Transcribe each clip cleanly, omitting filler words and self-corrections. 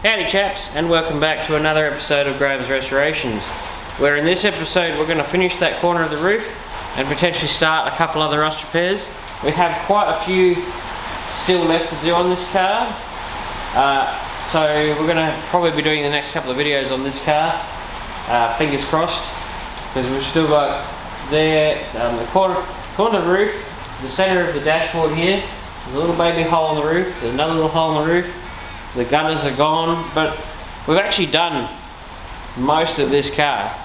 Howdy chaps, and welcome back to another episode of Graham's Restorations, where in this episode we're going to finish that corner of the roof and potentially start a couple other rust repairs. We have quite a few still left to do on this car, so we're going to probably be doing the next couple of videos on this car, fingers crossed, because we've still got there the corner of the roof, the centre of the dashboard here. There's a little baby hole in the roof, there's another little hole in the roof. The gutters are gone, but we've actually done most of this car.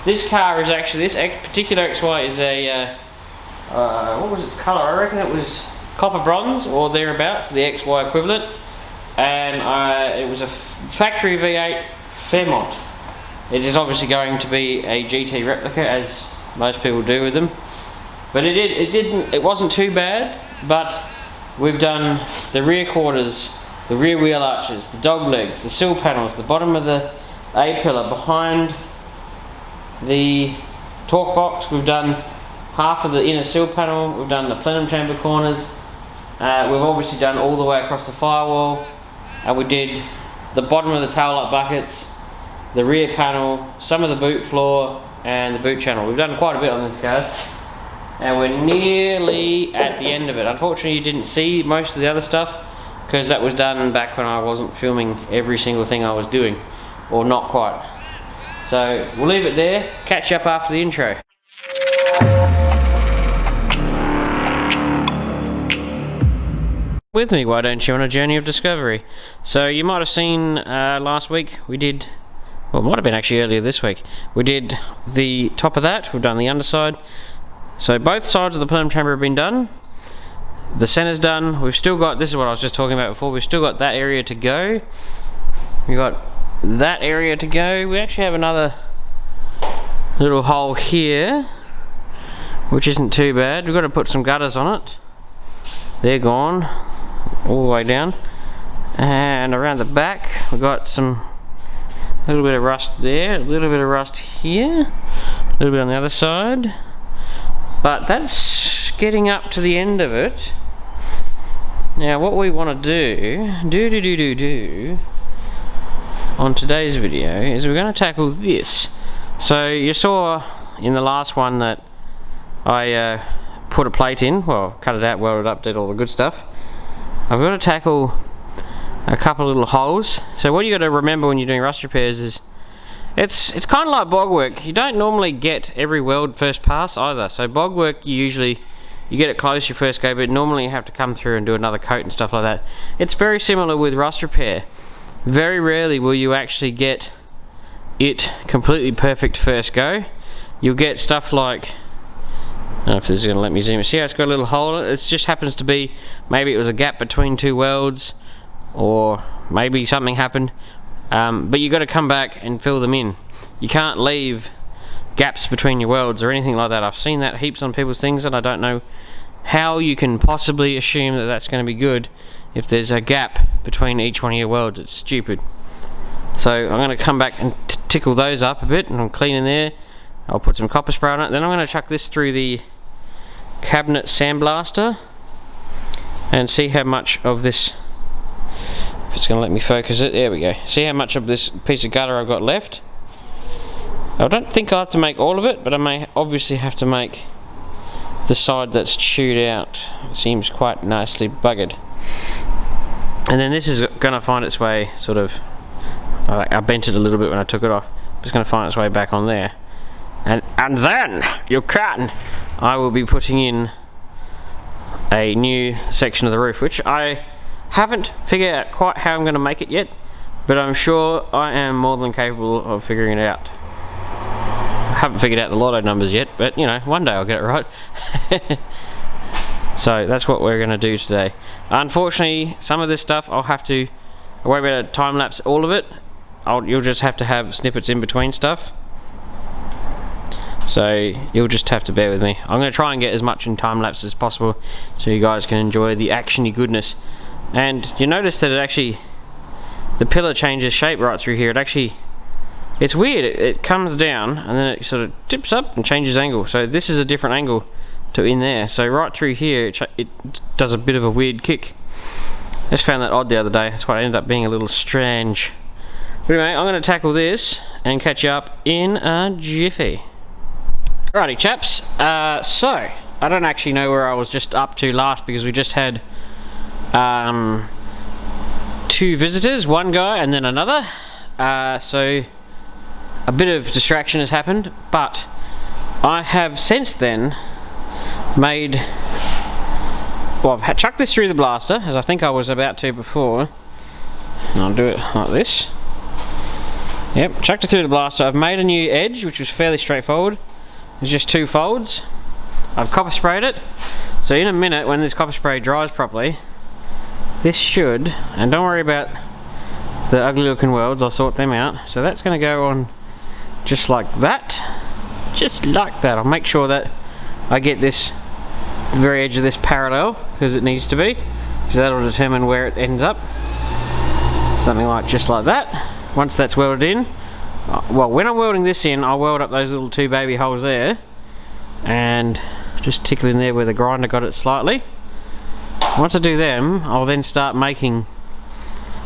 This car is actually, this particular XY is a, what was its colour? I reckon it was copper bronze or thereabouts, the XY equivalent. And it was a factory V8 Fairmont. It is obviously going to be a GT replica, as most people do with them. But it wasn't too bad, but we've done the rear quarters, the rear wheel arches, the dog legs, the sill panels, the bottom of the A-pillar, behind the torque box. We've done half of the inner sill panel, we've done the plenum chamber corners, we've obviously done all the way across the firewall, and we did the bottom of the tail light buckets, the rear panel, some of the boot floor, and the boot channel. We've done quite a bit on this car, and we're nearly at the end of it. Unfortunately, you didn't see most of the other stuff, because that was done back when I wasn't filming every single thing I was doing, or not quite. So we'll leave it there, catch you up after the intro. With me, why don't you, on a journey of discovery. So you might have seen last week we did, well, it might have been actually earlier this week, we did the top of that, we've done the underside. So both sides of the plenum chamber have been done. The center's done. We've still got, this is what I was just talking about before, we've still got that area to go. We've got that area to go. We actually have another little hole here, which isn't too bad. We've got to put some gutters on it. They're gone all the way down. And around the back, we've got a little bit of rust there, a little bit of rust here, a little bit on the other side. But that's getting up to the end of it. Now what we want to do on today's video is we're going to tackle this. So you saw in the last one that I put a plate in, well, cut it out, welded up, did all the good stuff. I've got to tackle a couple of little holes. So what you got to remember when you're doing rust repairs is it's kind of like bog work. You don't normally get every weld first pass either. So bog work, you get it close your first go, but normally you have to come through and do another coat and stuff like that. It's very similar with rust repair. Very rarely will you actually get it completely perfect first go. You'll get stuff like, I don't know if this is going to let me zoom it. See how it's got a little hole in it? It just happens to be, maybe it was a gap between two welds, or maybe something happened. But you got to come back and fill them in. You can't leave gaps between your welds or anything like that. I've seen that heaps on people's things, and I don't know how you can possibly assume that that's going to be good if there's a gap between each one of your welds. It's stupid. So I'm going to come back and tickle those up a bit, and I'm cleaning there. I'll put some copper spray on it. Then I'm going to chuck this through the cabinet sandblaster and see how much of this, if it's going to let me focus it, there we go. See how much of this piece of gutter I've got left. I don't think I'll have to make all of it, but I may obviously have to make the side that's chewed out. It seems quite nicely buggered. And then this is going to find its way sort of, I bent it a little bit when I took it off. It's going to find its way back on there. And then, I will be putting in a new section of the roof, which I haven't figured out quite how I'm going to make it yet, but I'm sure I am more than capable of figuring it out. I haven't figured out the lotto numbers yet, but you know, one day I'll get it right. So that's what we're going to do today. Unfortunately, some of this stuff I won't be able to time lapse all of it. You'll just have to have snippets in between stuff. So you'll just have to bear with me. I'm going to try and get as much in time lapse as possible so you guys can enjoy the actiony goodness. And you notice that the pillar changes shape right through here. It's weird, it comes down and then it sort of tips up and changes angle. So this is a different angle to in there. So right through here it does a bit of a weird kick. Just found that odd the other day. That's why it ended up being a little strange. But anyway, I'm going to tackle this and catch you up in a jiffy. Alrighty chaps, so I don't actually know where I was just up to last, because we just had 2 visitors, one guy and then another. So a bit of distraction has happened, but I have since then made, well, I've chucked this through the blaster, as I think I was about to before, and I'll do it like this. Yep, chucked it through the blaster. I've made a new edge, which was fairly straightforward. It's just 2 folds. I've copper sprayed it, so in a minute when this copper spray dries properly, this should, and don't worry about the ugly looking welds, I'll sort them out. So that's going to go on just like that. Just like that. I'll make sure that I get this, the very edge of this parallel, because it needs to be, because that'll determine where it ends up. Something like just like that. Once that's welded in, well, when I'm welding this in, I'll weld up those little 2 baby holes there and just tickle in there where the grinder got it slightly. Once I do them, I'll then start making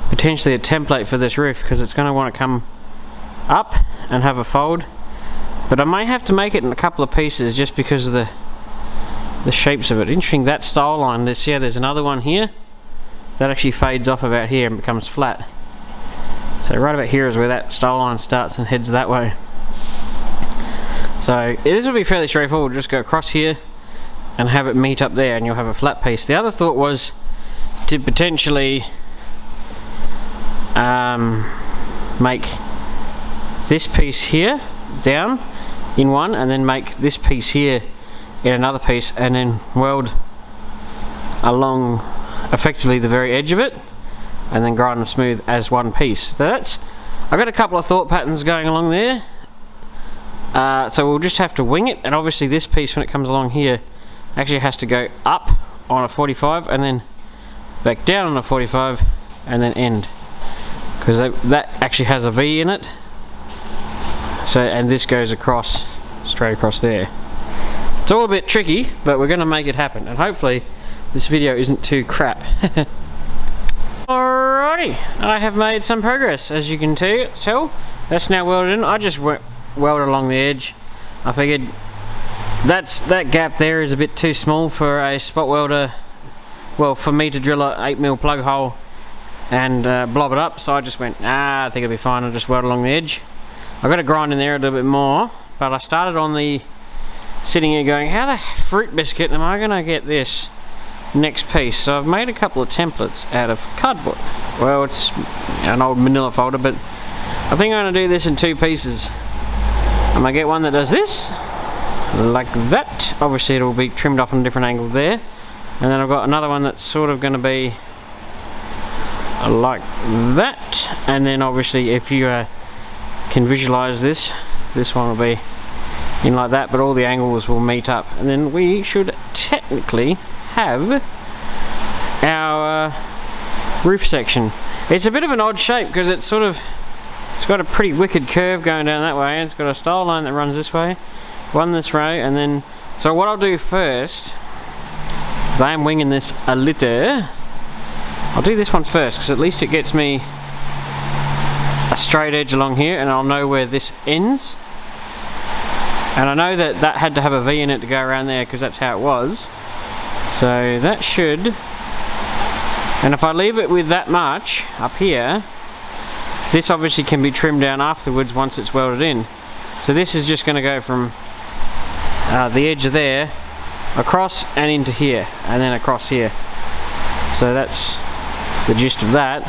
potentially a template for this roof, because it's going to want to come up and have a fold, but I may have to make it in a couple of pieces just because of the shapes of it. Interesting, that style line, there's another one here that actually fades off about here and becomes flat. So right about here is where that style line starts and heads that way. So this will be fairly straightforward. Just go across here and have it meet up there and you'll have a flat piece. The other thought was to potentially make this piece here down in one, and then make this piece here in another piece, and then weld along effectively the very edge of it, and then grind them smooth as one piece. So that's, I've got a couple of thought patterns going along there. So we'll just have to wing it, and obviously this piece, when it comes along here, actually has to go up on a 45 and then back down on a 45 and then end, because that actually has a V in it. So, and this goes across, straight across there. It's all a bit tricky, but we're going to make it happen, and hopefully this video isn't too crap. Alrighty, I have made some progress, as you can tell. That's now welded in. I just welded along the edge. I figured that gap there is a bit too small for a spot welder, well, for me to drill a 8mm plug hole and blob it up, so I just went, I think it'll be fine, I'll just weld along the edge. I've got to grind in there a little bit more, but I started on the, sitting here going, how the fruit biscuit am I going to get this next piece? So I've made a couple of templates out of cardboard. Well, it's an old manila folder, but I think I'm going to do this in 2 pieces. I'm going to get one that does this, like that. Obviously it'll be trimmed off on a different angle there. And then I've got another one that's sort of going to be like that. And then obviously if you can visualize this one will be in like that, but all the angles will meet up, and then we should technically have our roof section. It's a bit of an odd shape because it's got a pretty wicked curve going down that way, and it's got a style line that runs this way, one this way, and then, so what I'll do first, because I am winging this a little, I'll do this one first, because at least it gets me a straight edge along here, and I'll know where this ends. And I know that had to have a V in it to go around there, because that's how it was. So that should, and if I leave it with that much up here, this obviously can be trimmed down afterwards once it's welded in. So this is just going to go from the edge of there across and into here, and then across here. So that's the gist of that,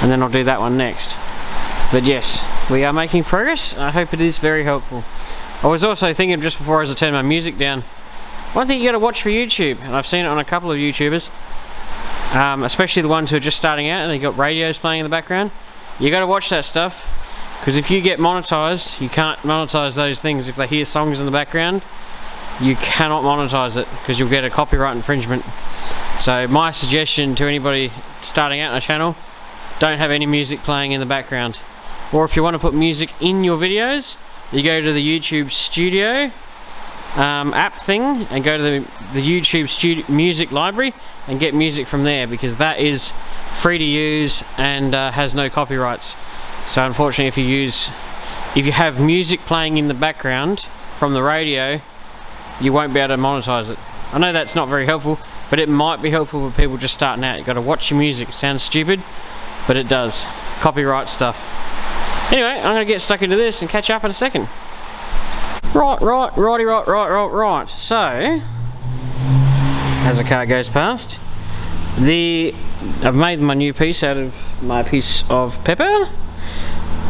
and then I'll do that one next. But yes, we are making progress. I hope it is very helpful. I was also thinking just before, as I turned my music down, one thing you got to watch for YouTube, and I've seen it on a couple of YouTubers, especially the ones who are just starting out and they got radios playing in the background. You got to watch that stuff, because if you get monetized, you can't monetize those things. If they hear songs in the background, you cannot monetize it, because you'll get a copyright infringement. So my suggestion to anybody starting out on a channel, don't have any music playing in the background. Or if you want to put music in your videos, you go to the YouTube studio app thing and go to the YouTube music library and get music from there, because that is free to use and has no copyrights. So unfortunately, if you have music playing in the background from the radio, you won't be able to monetize it. I know that's not very helpful, but it might be helpful for people just starting out. You've got to watch your music. It sounds stupid, but it does. Copyright stuff. Anyway, I'm going to get stuck into this and catch up in a second. Right. So, as the car goes past, I've made my new piece out of my piece of pepper.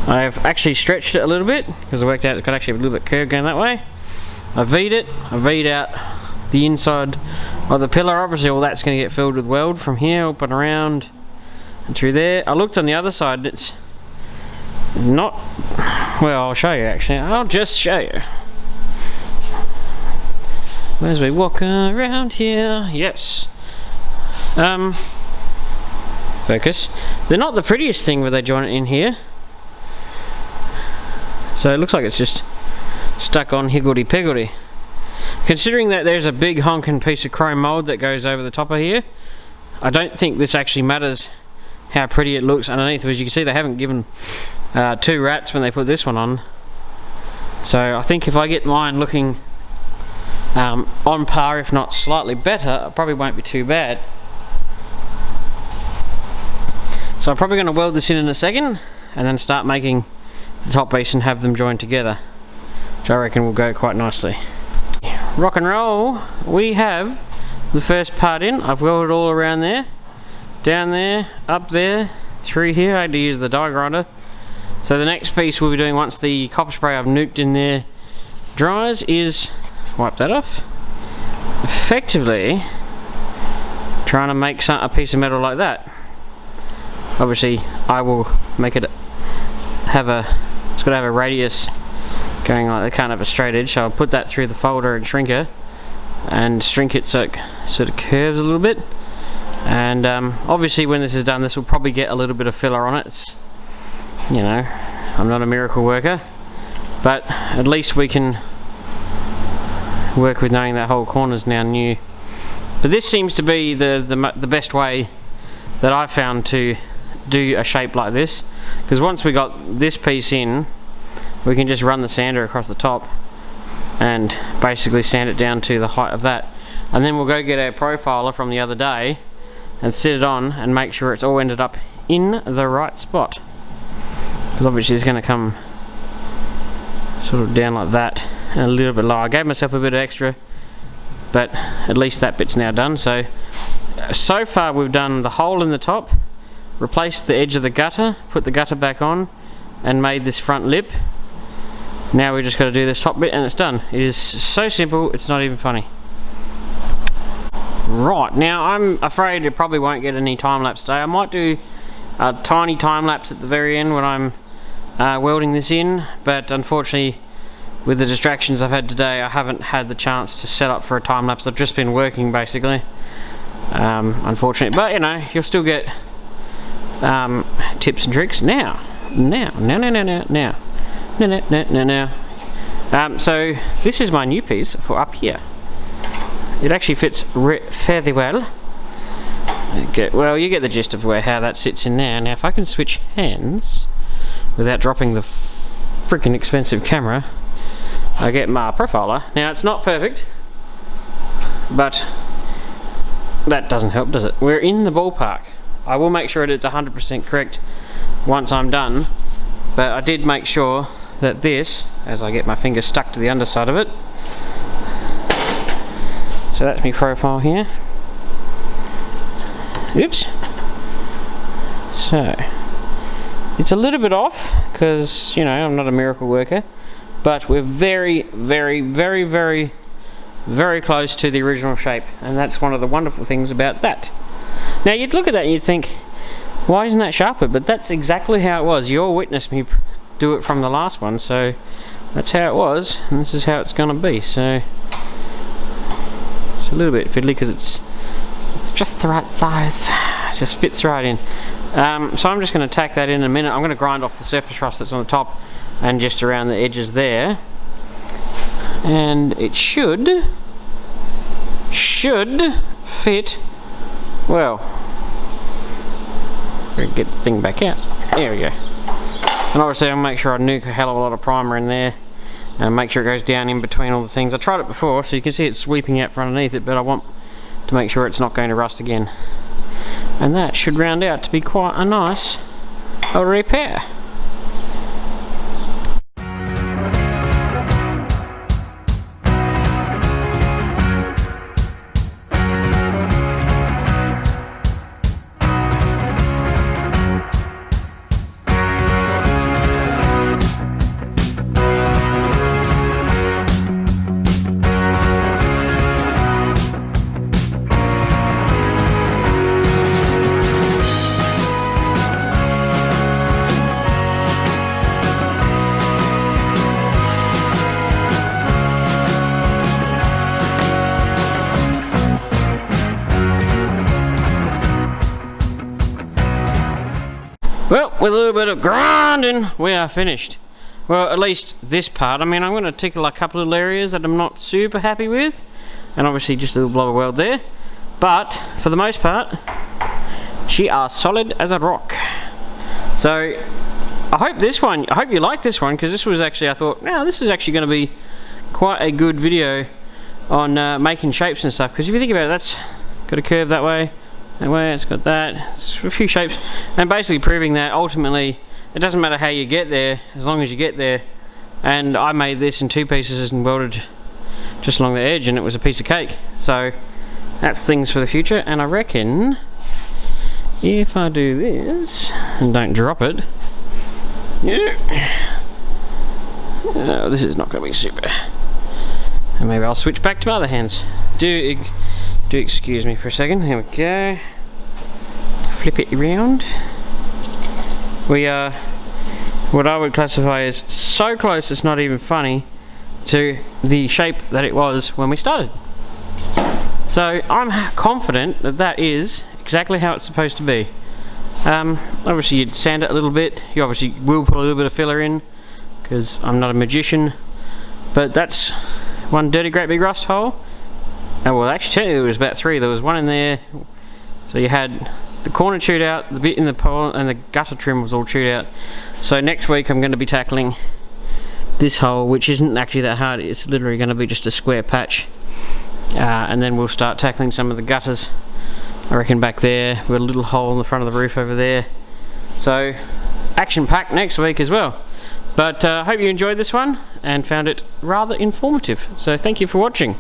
I've actually stretched it a little bit because I worked out it's got actually a little bit curved going that way. I V'd it. I V'd out the inside of the pillar. Obviously all that's going to get filled with weld from here up and around and through there. I looked on the other side and it's not, well, I'll show you actually. I'll just show you. As we walk around here, yes. Focus. They're not the prettiest thing where they join it in here. So it looks like it's just stuck on higgledy-piggledy. Considering that there's a big honking piece of chrome mold that goes over the top of here, I don't think this actually matters how pretty it looks underneath. As you can see, they haven't given 2 rats when they put this one on. So I think if I get mine looking on par, if not slightly better, it probably won't be too bad. So I'm probably going to weld this in a second and then start making the top piece and have them joined together, which I reckon will go quite nicely. Rock and roll. We have the first part in. I've welded all around there, down there, up there, through here. I had to use the die grinder. So the next piece we'll be doing once the copper spray I've nuked in there dries is wipe that off. Effectively trying to make a piece of metal like that. Obviously I will make it have it's got to have a radius going like they can't have a straight edge, so I'll put that through the folder and shrinker and shrink it so it sort of curves a little bit. And obviously when this is done, this will probably get a little bit of filler on it. It's, you know, I'm not a miracle worker, but at least we can work with knowing that whole corner's now new. But this seems to be the best way that I've found to do a shape like this, because once we got this piece in, we can just run the sander across the top and basically sand it down to the height of that, and then we'll go get our profiler from the other day and sit it on and make sure it's all ended up in the right spot, because obviously it's going to come sort of down like that and a little bit lower. I gave myself a bit of extra, but at least that bit's now done. So far we've done the hole in the top, replaced the edge of the gutter, put the gutter back on, and made this front lip. Now we just got to do this top bit and it's done. It is so simple, it's not even funny. Right, now I'm afraid it probably won't get any time-lapse today. I might do a tiny time-lapse at the very end when I'm welding this in, but unfortunately with the distractions I've had today, I haven't had the chance to set up for a time-lapse. I've just been working basically. Unfortunately, but you know, you'll still get tips and tricks. So this is my new piece for up here. It actually fits fairly well. Okay, well, you get the gist of how that sits in there. Now if I can switch hands without dropping the freaking expensive camera, I get my profiler. Now it's not perfect, but that doesn't help, does it? We're in the ballpark. I will make sure it's 100% correct once I'm done, but I did make sure that this, as I get my finger stuck to the underside of it, so that's my profile here. Oops. So it's a little bit off because, you know, I'm not a miracle worker, but we're very, very, very, very, very close to the original shape, and that's one of the wonderful things about that. Now you'd look at that and you'd think, why isn't that sharper? But that's exactly how it was. You all witnessed me do it from the last one, so that's how it was, and this is how it's going to be. So it's a little bit fiddly because it's just the right size. It just fits right in. So I'm just going to tack that in a minute. I'm going to grind off the surface rust that's on the top and just around the edges there. and it should fit well. Better get the thing back out. There we go. And obviously I'll make sure I nuke a hell of a lot of primer in there and make sure it goes down in between all the things. I tried it before, so you can see it's sweeping out from underneath it, but I want to make sure it's not going to rust again. And that should round out to be quite a nice repair. Well, with a little bit of grinding, we are finished. Well, at least this part. I mean, I'm going to tickle a couple of little areas that I'm not super happy with, and obviously just a little blob of weld there. But for the most part, she are solid as a rock. So I hope you like this one, because this was actually, I thought, now this is actually going to be quite a good video on making shapes and stuff. Because if you think about it, that's got a curve that way. It's got that, it's a few shapes, and basically proving that ultimately it doesn't matter how you get there as long as you get there. And I made this in 2 pieces and welded just along the edge, and it was a piece of cake. So that's things for the future. And I reckon if I do this and don't drop it, no, this is not going to be super. And maybe I'll switch back to my other hands. Do excuse me for a second. Here we go. Flip it around. We are what I would classify as so close it's not even funny to the shape that it was when we started. So I'm confident that that is exactly how it's supposed to be. Obviously you'd sand it a little bit. You obviously will put a little bit of filler in, because I'm not a magician. But that's one dirty great big rust hole. And well, actually technically there was about 3. There was one in there. So you had the corner chewed out, the bit in the pole, and the gutter trim was all chewed out. So next week I'm going to be tackling this hole, which isn't actually that hard. It's literally going to be just a square patch. And then we'll start tackling some of the gutters. I reckon back there. We've got a little hole in the front of the roof over there. So action packed next week as well. But I hope you enjoyed this one and found it rather informative. So thank you for watching.